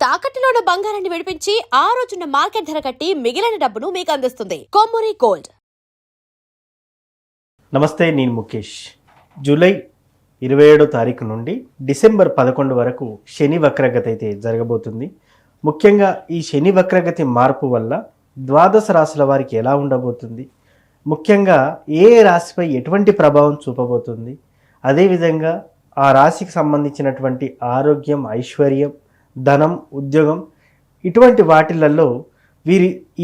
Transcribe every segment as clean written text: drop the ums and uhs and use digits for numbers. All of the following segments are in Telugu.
తాకట్టులో ఉన్న బంగారాన్ని విడిపించి ఆ రోజున్న మార్కెట్ ధర కట్టి మిగిలిన డబ్బును మీకు అందిస్తుంది కొమ్మూరి గోల్డ్. నమస్తే, నేను ముఖేష్. జూలై 27వ తారీఖు నుండి డిసెంబర్ 11 వరకు శని వక్రగతి అయితే జరగబోతుంది. ముఖ్యంగా ఈ శని వక్రగతి మార్పు వల్ల ద్వాదశ రాశుల వారికి ఎలా ఉండబోతుంది, ముఖ్యంగా ఏ రాశిపై ఎటువంటి ప్రభావం చూపబోతుంది, అదేవిధంగా ఆ రాశికి సంబంధించినటువంటి ఆరోగ్యం, ఐశ్వర్యం, ధనం, ఉద్యోగం ఇటువంటి వాటిలలో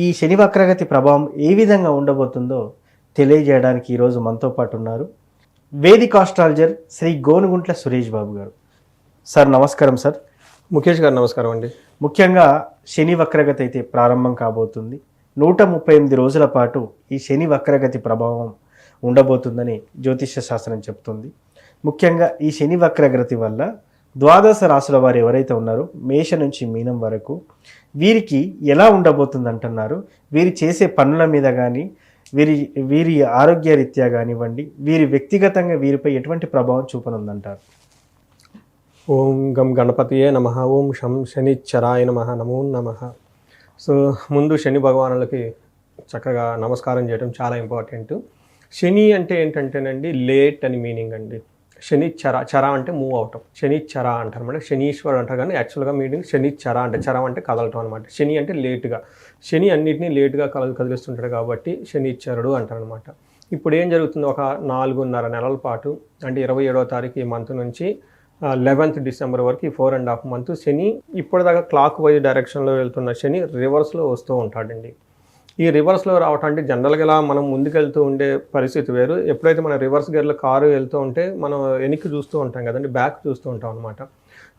ఈ శని వక్రగతి ప్రభావం ఏ విధంగా ఉండబోతుందో తెలియజేయడానికి ఈరోజు మనతో పాటు ఉన్నారు వేదిక్ ఆస్ట్రాలజర్ శ్రీ గోనుగుంట్ల సురేష్ బాబు గారు. సార్ నమస్కారం. సార్ ముఖేష్ గారు నమస్కారం అండి. ముఖ్యంగా శని వక్రగతి అయితే ప్రారంభం కాబోతుంది. 138 రోజుల పాటు ఈ శని వక్రగతి ప్రభావం ఉండబోతుందని జ్యోతిష్య శాస్త్రం చెప్తుంది. ముఖ్యంగా ఈ శని వక్రగతి వల్ల ద్వాదశ రాశుల వారు ఎవరైతే ఉన్నారో మేష నుంచి మీనం వరకు వీరికి ఎలా ఉండబోతుంది అంటున్నారు. వీరి చేసే పనుల మీద కానీ వీరి ఆరోగ్య రీత్యా కానివ్వండి, వీరి వ్యక్తిగతంగా వీరిపై ఎటువంటి ప్రభావం చూపనుందంటారు? ఓం గం గణపతియే నమః, ఓం శం శనిశ్చరాయ నమః, నమో నమః. సో ముందు శని భగవానులకి చక్కగా నమస్కారం చేయడం చాలా ఇంపార్టెంట్. శని అంటే ఏంటంటేనండి లేట్ అని మీనింగ్ అండి. శనిచ్చర, చర అంటే మూవ్ అవటం, శనిచ్చర అంటారు అనమాట. శనీశ్వరుడు అంటారు కానీ యాక్చువల్గా మీనింగ్ శనిచ్చర అంటే చరం అంటే కదలటం అనమాట. శని అంటే లేటుగా, శని అన్నింటినీ లేటుగా కదిలిస్తుంటాడు కాబట్టి శనిచ్చరుడు అంటారు అనమాట. ఇప్పుడు ఏం జరుగుతుంది, ఒక 4.5 నెలల పాటు అంటే 27వ తారీఖు ఈ మంత్ నుంచి 11th డిసెంబర్ వరకు ఈ 4.5 మంత్ శని ఇప్పటిదాకా క్లాక్ వైజ్ డైరెక్షన్లో వెళ్తున్న శని రివర్స్లో వస్తూ ఉంటాడండి. ఈ రివర్స్లో రావటం అంటే జనరల్గా ఇలా మనం ముందుకెళ్తూ ఉండే పరిస్థితి వేరు. ఎప్పుడైతే మన రివర్స్ గేర్లో కారు వెళ్తూ ఉంటే మనం వెనక్కి చూస్తూ ఉంటాం కదండి, బ్యాక్ చూస్తూ ఉంటాం అనమాట.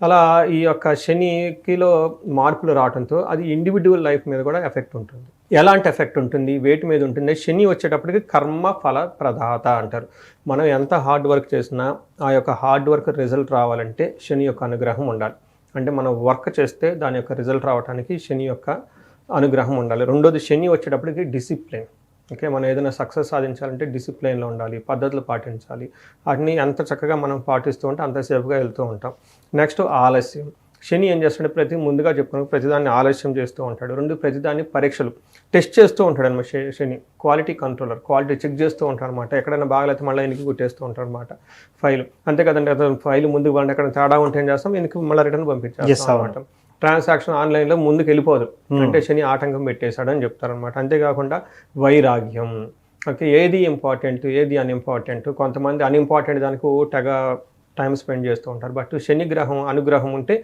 అలా ఈ యొక్క శనికిలో మార్పులు రావడంతో అది ఇండివిజువల్ లైఫ్ మీద కూడా ఎఫెక్ట్ ఉంటుంది. ఎలాంటి ఎఫెక్ట్ ఉంటుంది, వేటి మీద ఉంటుంది? శని వచ్చేటప్పటికి కర్మ ఫల ప్రదాత అంటారు. మనం ఎంత హార్డ్ వర్క్ చేసినా ఆ యొక్క హార్డ్ వర్క్ రిజల్ట్ రావాలంటే శని యొక్క అనుగ్రహం ఉండాలి. అంటే మనం వర్క్ చేస్తే దాని యొక్క రిజల్ట్ రావడానికి శని యొక్క అనుగ్రహం ఉండాలి. రెండోది శని వచ్చేటప్పటికి డిసిప్లిన్. ఓకే, మనం ఏదైనా సక్సెస్ సాధించాలంటే డిసిప్లిన్లో ఉండాలి, పద్ధతులు పాటించాలి. వాటిని ఎంత చక్కగా మనం పాటిస్తూ ఉంటే అంత సేఫ్గా వెళ్తూ ఉంటాం. నెక్స్ట్ ఆలస్యం. శని ఏం చేస్తాడు, ముందుగా చెప్పుకున్నాం ప్రతిదాన్ని ఆలస్యం చేస్తూ ఉంటాడు. ప్రతిదాన్ని పరీక్షలు టెస్ట్ చేస్తూ ఉంటాడు అనమాట. శని క్వాలిటీ కంట్రోలర్, క్వాలిటీ చెక్ చేస్తూ ఉంటాడు అనమాట. ఎక్కడైనా బాగలేకపోతే మళ్ళీ వెనక్కి కుట్టేస్తూ ఉంటాడు అనమాట ఫైల్. అంతే కదండి, ఫైల్ ముందుకు వాళ్ళని ఎక్కడ తేడా ఉంటే ఏం చేస్తాం, వెనక్కి మళ్ళీ రిటర్న్ పంపించేస్తాం అనమాట. ట్రాన్సాక్షన్ ఆన్లైన్లో ముందుకు వెళ్ళిపోదు అంటే శని ఆటంకం పెట్టేశాడు అని చెప్తారనమాట. అంతేకాకుండా వైరాగ్యం. ఓకే, ఏది ఇంపార్టెంట్ ఏది అన్ఇంపార్టెంట్. కొంతమంది అన్ఇంపార్టెంట్ దానికి తెగ టైం స్పెండ్ చేస్తూ ఉంటారు. బట్ శని గ్రహం అనుగ్రహం ఉంటే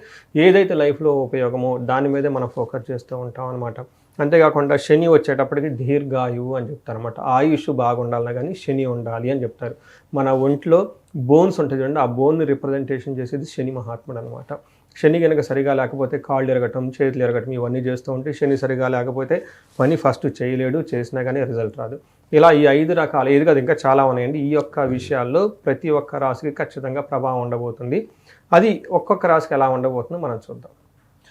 ఏదైతే లైఫ్లో ఉపయోగమో దాని మీదే మనం ఫోకస్ చేస్తూ ఉంటాం అనమాట. అంతేకాకుండా శని వచ్చేటప్పటికి దీర్ఘాయువు అని చెప్తారు అనమాట. ఆయుష్ బాగుండాలన్నా కానీ శని ఉండాలి అని చెప్తారు. మన ఒంట్లో బోన్స్ ఉంటుంది చూడండి, ఆ బోన్ని రిప్రజెంటేషన్ చేసేది శని మహాత్ముడు అనమాట. శని కనుక సరిగా లేకపోతే కాళ్ళు ఎరగటం, చేతులు ఎరగటం ఇవన్నీ చేస్తూ ఉంటే శని సరిగా లేకపోతే పని ఫస్ట్ చేయలేడు, చేసినా కానీ రిజల్ట్ రాదు. ఇలా ఈ 5 రకాలు, ఇది కాదు ఇంకా చాలా ఉన్నాయండి. ఈ యొక్క విషయాల్లో ప్రతి ఒక్క రాశికి ఖచ్చితంగా ప్రభావం ఉండబోతుంది. అది ఒక్కొక్క రాశికి ఎలా ఉండబోతుందో మనం చూద్దాం.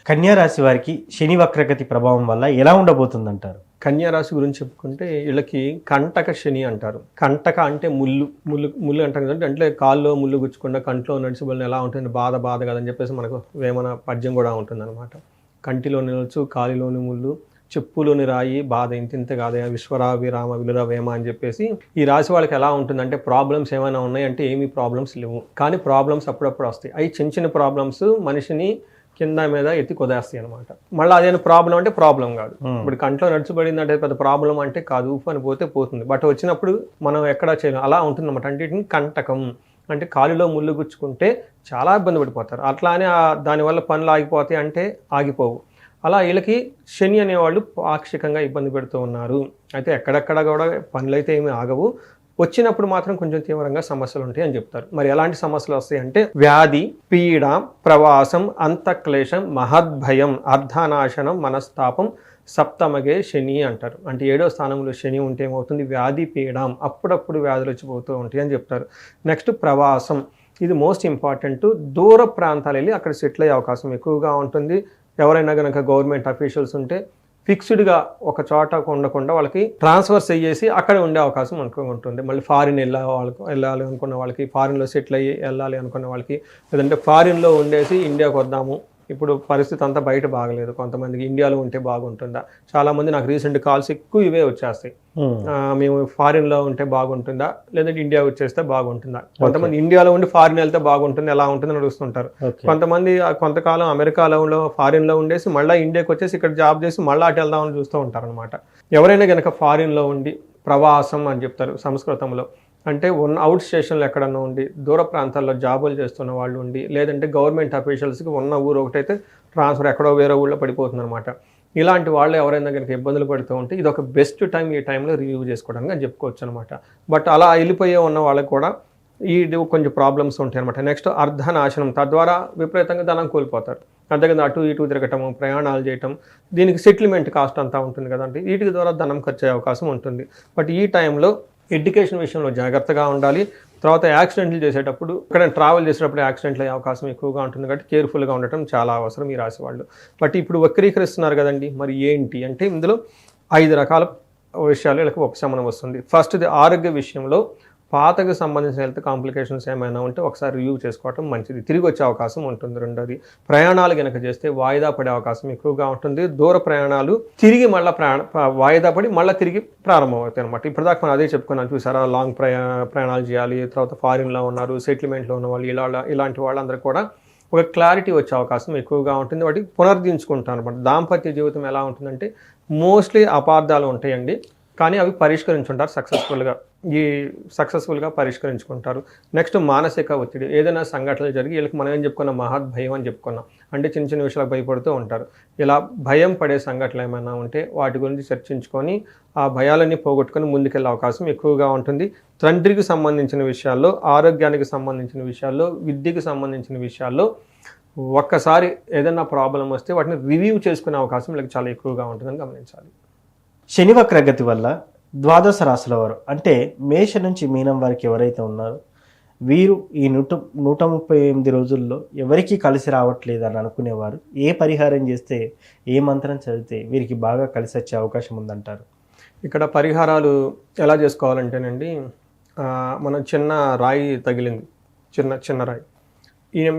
కన్యా రాశి వారికి శని వక్రగతి ప్రభావం వల్ల ఎలా ఉండబోతుంది అంటారు? కన్యా రాశి గురించి చెప్పుకుంటే వీళ్ళకి కంటక శని అంటారు. కంటక అంటే ముళ్ళు అంటారు కదంటే, అంటే కాల్లో ముళ్ళు గుచ్చకుండా కంట్లో నడిచిబడిన ఎలా ఉంటుంది, బాధ కదని చెప్పేసి మనకు వేమన పద్యం కూడా ఉంటుందన్నమాట. కంటిలో నిలచు కాలిలోని ముళ్ళు, చెప్పులోని రాయి, బాధ ఇంత కాదయా, విశ్వరావిరామ విలుర వేమ అని చెప్పేసి ఈ రాశి వాళ్ళకి ఎలా ఉంటుందంటే, ప్రాబ్లమ్స్ ఏమైనా ఉన్నాయంటే ఏమీ ప్రాబ్లమ్స్ లేవు, కానీ ప్రాబ్లమ్స్ అప్పుడప్పుడు వస్తాయి. అవి చిన్న ప్రాబ్లమ్స్ మనిషిని కింద మీద ఎత్తి కొదేస్తాయి అనమాట. మళ్ళీ అదేనా ప్రాబ్లం అంటే ప్రాబ్లం కాదు. ఇప్పుడు కంట్లో నడిచిపడింది అంటే పెద్ద ప్రాబ్లం అంటే కాదు, ఉప్పు అని పోతే పోతుంది. బట్ వచ్చినప్పుడు మనం ఎక్కడా చేయలేం, అలా ఉంటుంది అనమాట. అంటే వీటిని కంటకం అంటే కాలులో ముళ్ళు గుచ్చుకుంటే చాలా ఇబ్బంది పడిపోతారు. అట్లానే దానివల్ల పనులు ఆగిపోతాయి అంటే ఆగిపోవు. అలా వీళ్ళకి శని అనేవాళ్ళు పాక్షికంగా ఇబ్బంది పెడుతూ ఉన్నారు. అయితే ఎక్కడెక్కడ కూడా పనులు అయితే ఏమీ ఆగవు, వచ్చినప్పుడు మాత్రం కొంచెం తీవ్రంగా సమస్యలు ఉంటాయి అని చెప్తారు. మరి ఎలాంటి సమస్యలు వస్తాయి అంటే వ్యాధి, పీడ, ప్రవాసం, అంతఃక్లేశం, మహద్భయం, అర్ధనాశనం, మనస్తాపం, సప్తమగే శని అంటారు. అంటే 7వ స్థానంలో శని ఉంటే ఏమవుతుంది, వ్యాధి, పీడం, అప్పుడప్పుడు వ్యాధులు వచ్చిపోతూ ఉంటాయి అని చెప్తారు. నెక్స్ట్ ప్రవాసం, ఇది మోస్ట్ ఇంపార్టెంట్. దూర ప్రాంతాలు వెళ్ళి అక్కడ సెటిల్ అయ్యే అవకాశం ఎక్కువగా ఉంటుంది. ఎవరైనా కనుక గవర్నమెంట్ అఫీషియల్స్ ఉంటే ఫిక్స్డ్గా ఒక చోట ఉండకుండా వాళ్ళకి ట్రాన్స్ఫర్స్ అయ్యేసి అక్కడ ఉండే అవకాశం మనకు ఉంటుంది. మళ్ళీ ఫారిన్ వెళ్ళాలి అనుకున్న వాళ్ళకి, ఫారిన్లో సెటిల్ అయ్యి వెళ్ళాలి అనుకున్న వాళ్ళకి, లేదంటే ఫారిన్లో ఉండేసి ఇండియాకి వద్దాము ఇప్పుడు పరిస్థితి అంతా బయట బాగలేదు, కొంతమందికి ఇండియాలో ఉంటే బాగుంటుందా, చాలామంది నాకు రీసెంట్ కాల్స్ ఎక్కువ ఇవే వచ్చేస్తాయి. మేము ఫారిన్లో ఉంటే బాగుంటుందా, లేదంటే ఇండియా వచ్చేస్తే బాగుంటుందా, కొంతమంది ఇండియాలో ఉండి ఫారిన్ వెళ్తే బాగుంటుంది, ఎలా ఉంటుందని అడుగుతుంటారు. కొంతమంది కొంతకాలం అమెరికాలో ఫారిన్లో ఉండేసి మళ్ళీ ఇండియాకి వచ్చేసి ఇక్కడ జాబ్ చేసి మళ్ళీ అటు వెళ్దామని చూస్తూ ఉంటారు అనమాట. ఎవరైనా కనుక ఫారిన్లో ఉండి ప్రవాసం అని చెప్తారు సంస్కృతంలో, అంటే అవుట్ స్టేషన్లో ఎక్కడన్నా ఉండి దూర ప్రాంతాల్లో జాబులు చేస్తున్న వాళ్ళు ఉండి, లేదంటే గవర్నమెంట్ అఫీషియల్స్కి ఉన్న ఊరు ఒకటైతే ట్రాన్స్ఫర్ ఎక్కడో వేరే ఊళ్ళో పడిపోతుంది అనమాట. ఇలాంటి వాళ్ళు ఎవరైనా కనుక ఇబ్బందులు పడుతూ ఉంటే ఇది ఒక బెస్ట్ టైం, ఈ టైంలో రివ్యూ చేసుకోవడానికి అని చెప్పుకోవచ్చు అనమాట. బట్ అలా వెళ్ళిపోయే ఉన్న వాళ్ళకి కూడా ఇది కొంచెం ప్రాబ్లమ్స్ ఉంటాయి అనమాట. నెక్స్ట్ అర్ధనాశనం, తద్వారా విపరీతంగా ధనం కోల్పోతారు. అంతేకాదు అటు ఇటు తిరగటము, ప్రయాణాలు చేయటం, దీనికి సెటిల్మెంట్ కాస్ట్ అంతా ఉంటుంది కదండి, వీటి ద్వారా ధనం ఖర్చు అయ్యే అవకాశం ఉంటుంది. బట్ ఈ టైంలో ఎడ్యుకేషన్ విషయంలో జాగ్రత్తగా ఉండాలి. తర్వాత యాక్సిడెంట్లు చేసేటప్పుడు, ఇక్కడ ట్రావెల్ చేసేటప్పుడు యాక్సిడెంట్లు అయ్యే అవకాశం ఎక్కువగా ఉంటుంది కాబట్టి కేర్ఫుల్గా ఉండటం చాలా అవసరం ఈ రాశి వాళ్ళు. బట్ ఇప్పుడు వక్రీకరిస్తున్నారు కదండి, మరి ఏంటి అంటే ఇందులో 5 రకాల విషయాలు వీళ్ళకి ఉపశమనం వస్తుంది. ఫస్ట్ది ఆరోగ్య విషయంలో పాతకు సంబంధించిన హెల్త్ కాంప్లికేషన్స్ ఏమైనా ఉంటే ఒకసారి రివ్యూ చేసుకోవటం మంచిది, తిరిగి వచ్చే అవకాశం ఉంటుంది. రెండోది ప్రయాణాలు కనుక చేస్తే వాయిదా పడే అవకాశం ఎక్కువగా ఉంటుంది. దూర ప్రయాణాలు తిరిగి మళ్ళీ వాయిదా పడి మళ్ళీ తిరిగి ప్రారంభమవుతాయి అనమాట. ఇప్పటిదాకా మనం అదే చెప్పుకున్నాం చూసారా, లాంగ్ ప్రయాణాలు చేయాలి, తర్వాత ఫారిన్లో ఉన్నారు, సెటిల్మెంట్లో ఉన్న వాళ్ళు, ఇలాంటి వాళ్ళందరూ కూడా ఒక క్లారిటీ వచ్చే అవకాశం ఎక్కువగా ఉంటుంది. వాటికి పునరుద్ధరించుకుంటాను అనమాట. దాంపత్య జీవితం ఎలా ఉంటుందంటే మోస్ట్లీ అపార్థాలు ఉంటాయండి, కానీ అవి పరిష్కరించుకుంటారు సక్సెస్ఫుల్గా పరిష్కరించుకుంటారు. నెక్స్ట్ మానసిక ఒత్తిడి, ఏదైనా సంఘటనలు జరిగి వీళ్ళకి మనం ఏం చెప్పుకున్నాం, మహత్ భయం అని చెప్పుకున్నాం, అంటే చిన్న చిన్న విషయాలకు భయపడుతూ ఉంటారు. ఇలా భయం పడే సంఘటనలు ఏమైనా ఉంటే వాటి గురించి చర్చించుకొని ఆ భయాలన్నీ పోగొట్టుకొని ముందుకెళ్ళే అవకాశం ఎక్కువగా ఉంటుంది. తండ్రికి సంబంధించిన విషయాల్లో, ఆరోగ్యానికి సంబంధించిన విషయాల్లో, విద్యకు సంబంధించిన విషయాల్లో ఒక్కసారి ఏదైనా ప్రాబ్లం వస్తే వాటిని రివ్యూ చేసుకునే అవకాశం వీళ్ళకి చాలా ఎక్కువగా ఉంటుందని గమనించాలి. శని వక్రగతి వల్ల ద్వాదశ రాశుల వారు అంటే మేష నుంచి మీనం వారికి ఎవరైతే ఉన్నారో వీరు ఈ 138 రోజుల్లో ఎవరికి కలిసి రావట్లేదు అని అనుకునేవారు ఏ పరిహారం చేస్తే, ఏ మంత్రం చదివితే వీరికి బాగా కలిసి వచ్చే అవకాశం ఉందంటారు? ఇక్కడ పరిహారాలు ఎలా చేసుకోవాలంటేనండి, మనం చిన్న రాయి తగిలింది, చిన్న రాయి,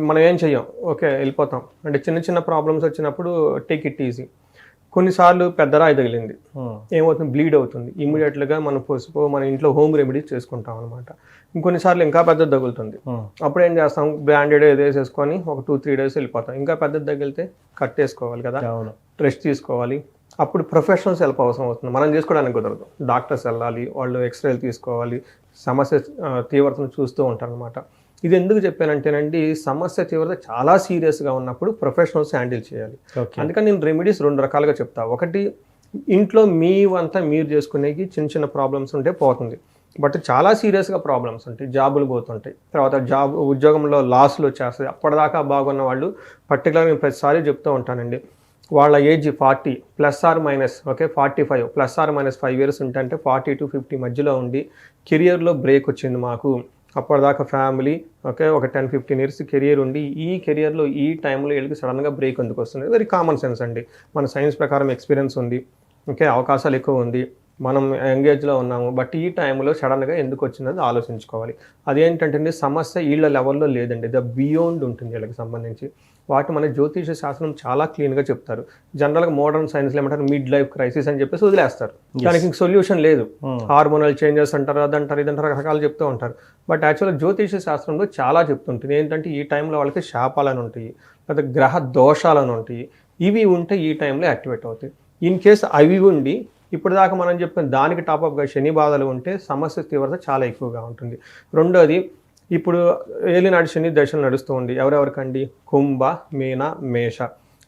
మనం ఏం చెయ్యం, ఓకే వెళ్ళిపోతాం. అంటే చిన్న చిన్న ప్రాబ్లమ్స్ వచ్చినప్పుడు టేక్ ఇట్ ఈజీ. కొన్నిసార్లు పెద్ద రాయి తగిలింది, ఏమవుతుంది, బ్లీడ్ అవుతుంది, ఇమీడియట్గా మనం పసుపు మన ఇంట్లో హోమ్ రెమెడీస్ చేసుకుంటాం అనమాట. ఇంకొన్నిసార్లు ఇంకా పెద్దది తగులుతుంది, అప్పుడు ఏం చేస్తాం, బ్రాండెడ్ వేసేసుకొని ఒక 2-3 days వెళ్ళిపోతాం. ఇంకా పెద్దది తగిలితే కట్టేసుకోవాలి కదా, రెస్ట్ తీసుకోవాలి. అప్పుడు ప్రొఫెషనల్స్ హెల్ప్ అవసరం అవుతుంది, మనం చేసుకోవడానికి కుదరదు. డాక్టర్స్ వెళ్ళాలి, వాళ్ళు ఎక్స్రేలు తీసుకోవాలి, సమస్య తీవ్రతను చూస్తూ ఉంటారు అనమాట. ఇది ఎందుకు చెప్పానంటేనండి, సమస్య తీవ్రత చాలా సీరియస్గా ఉన్నప్పుడు ప్రొఫెషనల్స్ హ్యాండిల్ చేయాలి. అందుకని నేను రెమెడీస్ 2 రకాలుగా చెప్తా. ఒకటి, ఇంట్లో మీ వంతా మీరు చేసుకునేకి చిన్న చిన్న ప్రాబ్లమ్స్ ఉంటే పోతుంది. బట్ చాలా సీరియస్గా ప్రాబ్లమ్స్ ఉంటాయి, జాబులు పోతుంటాయి, తర్వాత ఉద్యోగంలో లాస్లు వచ్చేస్తాయి. అప్పటిదాకా బాగున్న వాళ్ళు, పర్టికులర్గా నేను ప్రతిసారి చెప్తూ ఉంటానండి, వాళ్ళ ఏజ్ 40 ± ఓకే 45 ± 5 years ఉంటే 40 to 50 మధ్యలో ఉండి కెరియర్లో బ్రేక్ వచ్చింది మాకు, అప్పటిదాకా ఫ్యామిలీ ఓకే ఒక 10-15 years కెరియర్ ఉండి ఈ కెరియర్లో ఈ టైంలో వీళ్ళకి సడన్గా బ్రేక్ ఎందుకు వస్తుంది? వెరీ కామన్ సెన్స్ అండి. మన సైన్స్ ప్రకారం ఎక్స్పీరియన్స్ ఉంది, ఓకే అవకాశాలు ఎక్కువ ఉంది, మనం ఎంగేజ్లో ఉన్నాము, బట్ ఈ టైంలో సడన్గా ఎందుకు వచ్చిందని ఆలోచించుకోవాలి. అదేంటంటే సమస్య వీళ్ళ లెవెల్లో లేదండి, ద బియాండ్ ఉంటుంది వీళ్ళకి సంబంధించి. వాటి మన జ్యోతిష శాస్త్రం చాలా క్లీన్గా చెప్తారు. జనరల్గా మోడర్న్ సైన్స్లో ఏమంటారు, మిడ్ లైఫ్ క్రైసిస్ అని చెప్పేసి వదిలేస్తారు, దానికి ఇంక సొల్యూషన్ లేదు, హార్మోనల్ చేంజెస్ అంటారు, అదంటారు, ఇదంటారు, రకరకాలు చెప్తూ ఉంటారు. బట్ యాక్చువల్గా జ్యోతిష శాస్త్రంలో చాలా చెప్తుంటుంది ఏంటంటే, ఈ టైంలో వాళ్ళకి శాపాలను ఉంటాయి, లేదా గ్రహ దోషాలను ఉంటాయి, ఇవి ఉంటే ఈ టైంలో యాక్టివేట్ అవుతాయి. ఇన్ కేస్ అవి ఉండి ఇప్పుడు దాకా మనం చెప్పిన దానికి టాప్అప్గా శని బాధలు ఉంటే సమస్య తీవ్రత చాలా ఎక్కువగా ఉంటుంది. రెండోది, ఇప్పుడు ఏలినాటి శని దశలు నడుస్తూ ఉంది ఎవరెవరికండి, కుంభ, మీన, మేష.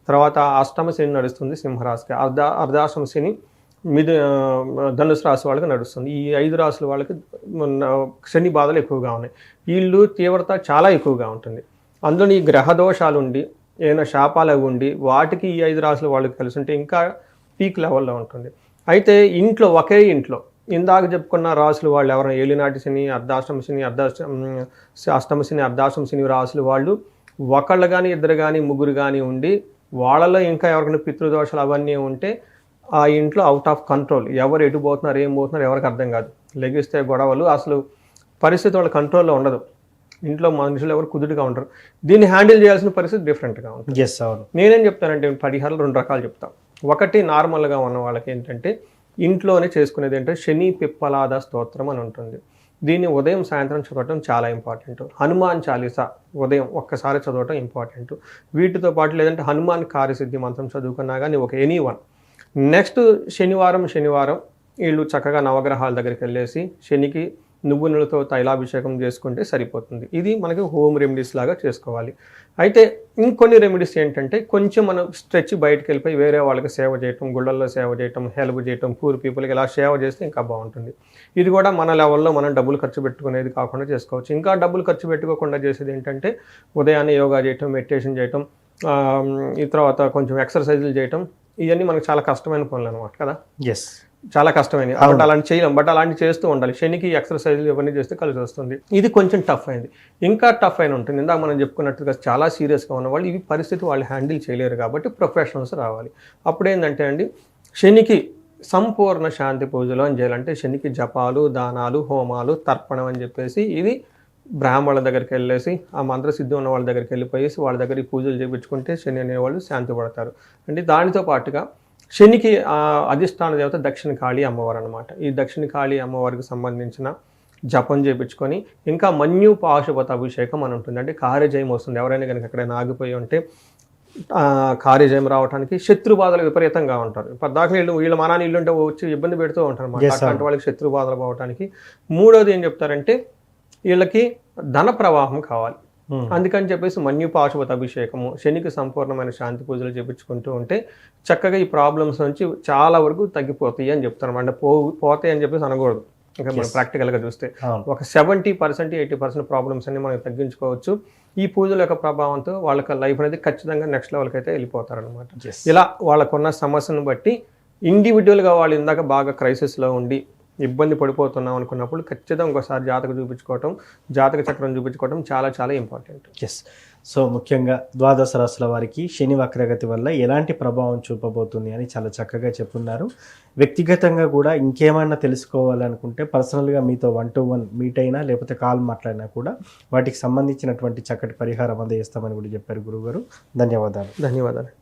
తర్వాత అష్టమ శని నడుస్తుంది సింహరాశికి, అర్ధాష్టమ శని ధనుసు రాశి వాళ్ళకి నడుస్తుంది. ఈ 5 రాశుల వాళ్ళకి శని బాధలు ఎక్కువగా ఉన్నాయి. వీళ్ళు తీవ్రత చాలా ఎక్కువగా ఉంటుంది. అందులో ఈ గ్రహ దోషాలు ఉండి, ఏదైనా శాపాలు ఉండి, వాటికి ఈ 5 రాశుల వాళ్ళకి కలిసి ఉంటే ఇంకా పీక్ లెవెల్లో ఉంటుంది. అయితే ఇంట్లో ఒకే ఇంట్లో ఇందాక చెప్పుకున్న రాసులు వాళ్ళు ఎవరైనా ఏలినాటి శని, అర్ధాష్టమ శని, అష్టమ శని, అర్ధాష్టమ శని రాసులు వాళ్ళు ఒకళ్ళు కానీ, ఇద్దరు కానీ, ముగ్గురు కానీ ఉండి వాళ్ళలో ఇంకా ఎవరికైనా పితృదోషాలు అవన్నీ ఉంటే ఆ ఇంట్లో అవుట్ ఆఫ్ కంట్రోల్, ఎవరు ఎటు పోతున్నారు, ఏం పోతున్నారు ఎవరికి అర్థం కాదు, లెగిస్తే గొడవలు, అసలు పరిస్థితి వాళ్ళ కంట్రోల్లో ఉండదు. ఇంట్లో మనుషులు ఎవరు కుదురుగా ఉంటారు. దీన్ని హ్యాండిల్ చేయాల్సిన పరిస్థితి డిఫరెంట్గా ఉంటుంది. ఎస్, అవును. నేనేం చెప్తానంటే పరిహారాలు 2 రకాలు చెప్తాను. ఒకటి నార్మల్గా ఉన్న వాళ్ళకి ఏంటంటే ఇంట్లోనే చేసుకునేది ఏంటంటే శని పిప్పలాద స్తోత్రం అని ఉంటుంది. దీన్ని ఉదయం సాయంత్రం చదవటం చాలా ఇంపార్టెంట్. హనుమాన్ చాలీసా ఉదయం ఒక్కసారి చదవటం ఇంపార్టెంట్. వీటితో పాటు లేదంటే హనుమాన్ కార్యసిద్ధి మంత్రం చదువుకున్నా కానీ ఒక ఎనీ వన్. నెక్స్ట్ శనివారం వీళ్ళు చక్కగా నవగ్రహాల దగ్గరికి వెళ్ళేసి శనికి నువ్వులతో తైలాభిషేకం చేసుకుంటే సరిపోతుంది. ఇది మనకి హోమ్ రెమెడీస్ లాగా చేసుకోవాలి. అయితే ఇంకొన్ని రెమెడీస్ ఏంటంటే కొంచెం మనం స్ట్రెచ్ బయటకు వెళ్ళిపోయి వేరే వాళ్ళకి సేవ చేయటం, గుళ్ళల్లో సేవ చేయటం, హెల్ప్ చేయటం, పూర్ పీపుల్కి ఇలా సేవ చేస్తే ఇంకా బాగుంటుంది. ఇది కూడా మన లెవెల్లో మనం డబ్బులు ఖర్చు పెట్టుకునేది కాకుండా చేసుకోవచ్చు. ఇంకా డబ్బులు ఖర్చు పెట్టుకోకుండా చేసేది ఏంటంటే ఉదయాన్నే యోగా చేయటం, మెడిటేషన్ చేయటం, ఈ తర్వాత కొంచెం ఎక్సర్సైజులు చేయటం. ఇవన్నీ మనకు చాలా కష్టమైన పనులు అనమాట కదా. ఎస్, చాలా కష్టమైనది. బట్ అలాంటి చేయలేం, బట్ అలాంటి చేస్తూ ఉండాలి. శనికి ఎక్సర్సైజ్లు ఇవన్నీ చేస్తే కలిసి వస్తుంది. ఇది కొంచెం టఫ్ అయింది. ఇంకా టఫ్ అయిన ఉంటుంది. ఇందాక మనం చెప్పుకున్నట్టుగా చాలా సీరియస్గా ఉన్న వాళ్ళు ఇవి పరిస్థితి వాళ్ళు హ్యాండిల్ చేయలేరు కాబట్టి ప్రొఫెషనల్స్ రావాలి. అప్పుడు ఏంటంటే అండి శనికి సంపూర్ణ శాంతి పూజలు అని చేయాలంటే శనికి జపాలు, దానాలు, హోమాలు, తర్పణం అని చెప్పేసి ఇది బ్రాహ్మణుల దగ్గరికి వెళ్ళేసి ఆ మంత్రసిద్ధి ఉన్న వాళ్ళ దగ్గరికి వెళ్ళిపోయేసి వాళ్ళ దగ్గర ఈ పూజలు చేయించుకుంటే శని అనేవాళ్ళు శాంతి పడతారు. అంటే దానితో పాటుగా శనికి అధిష్టాన దేవత దక్షిణ కాళీ అమ్మవారు అనమాట. ఈ దక్షిణ కాళీ అమ్మవారికి సంబంధించిన జపం చేయించుకొని ఇంకా మన్యు పాశుపత అభిషేకం అని ఉంటుంది. అంటే కార్యజయం వస్తుంది. ఎవరైనా కనుక ఎక్కడైనా ఆగిపోయి ఉంటే కార్యజయం రావడానికి, శత్రుబాధలు విపరీతంగా ఉంటారు. పద్దాకలు వీళ్ళ మనాన్ని ఇల్లుంటే వచ్చి ఇబ్బంది పెడుతూ ఉంటారు అన్నమాట. అట్లాంటి వాళ్ళకి శత్రుబాధలు పోవడానికి. మూడోది ఏం చెప్తారంటే వీళ్ళకి ధన ప్రవాహం కావాలి. అందుకని చెప్పేసి మన్యు పాశుపత అభిషేకము, శనికి సంపూర్ణమైన శాంతి పూజలు చేయించుకుంటూ ఉంటే చక్కగా ఈ ప్రాబ్లమ్స్ నుంచి చాలా వరకు తగ్గిపోతాయి అని చెప్తారు. అంటే పోతాయి అని చెప్పేసి అనకూడదు. ఇంకా మనం ప్రాక్టికల్గా చూస్తే ఒక 70%, 80% ప్రాబ్లమ్స్ అన్ని మనం తగ్గించుకోవచ్చు. ఈ పూజల యొక్క ప్రభావంతో వాళ్ళకి లైఫ్ అనేది ఖచ్చితంగా నెక్స్ట్ లెవెల్కి అయితే వెళ్ళిపోతారనమాట. ఇలా వాళ్ళకున్న సమస్యను బట్టి ఇండివిజువల్గా వాళ్ళు ఇందాక బాగా క్రైసిస్లో ఉండి ఇబ్బంది పడిపోతున్నాం అనుకున్నప్పుడు ఖచ్చితంగా ఒకసారి జాతక చక్రం చూపించుకోవడం చాలా చాలా ఇంపార్టెంట్. ఎస్. సో ముఖ్యంగా ద్వాదశ రాశుల వారికి శని వక్రగతి వల్ల ఎలాంటి ప్రభావం చూపబోతుంది అని చాలా చక్కగా చెప్పున్నారు. వ్యక్తిగతంగా కూడా ఇంకేమైనా తెలుసుకోవాలనుకుంటే పర్సనల్గా మీతో 1-to-1 మీట్ అయినా లేకపోతే కాల్ మాట్లాడినా కూడా వాటికి సంబంధించినటువంటి చక్కటి పరిహారం అందజేస్తామని కూడా చెప్పారు గురువుగారు. ధన్యవాదాలు.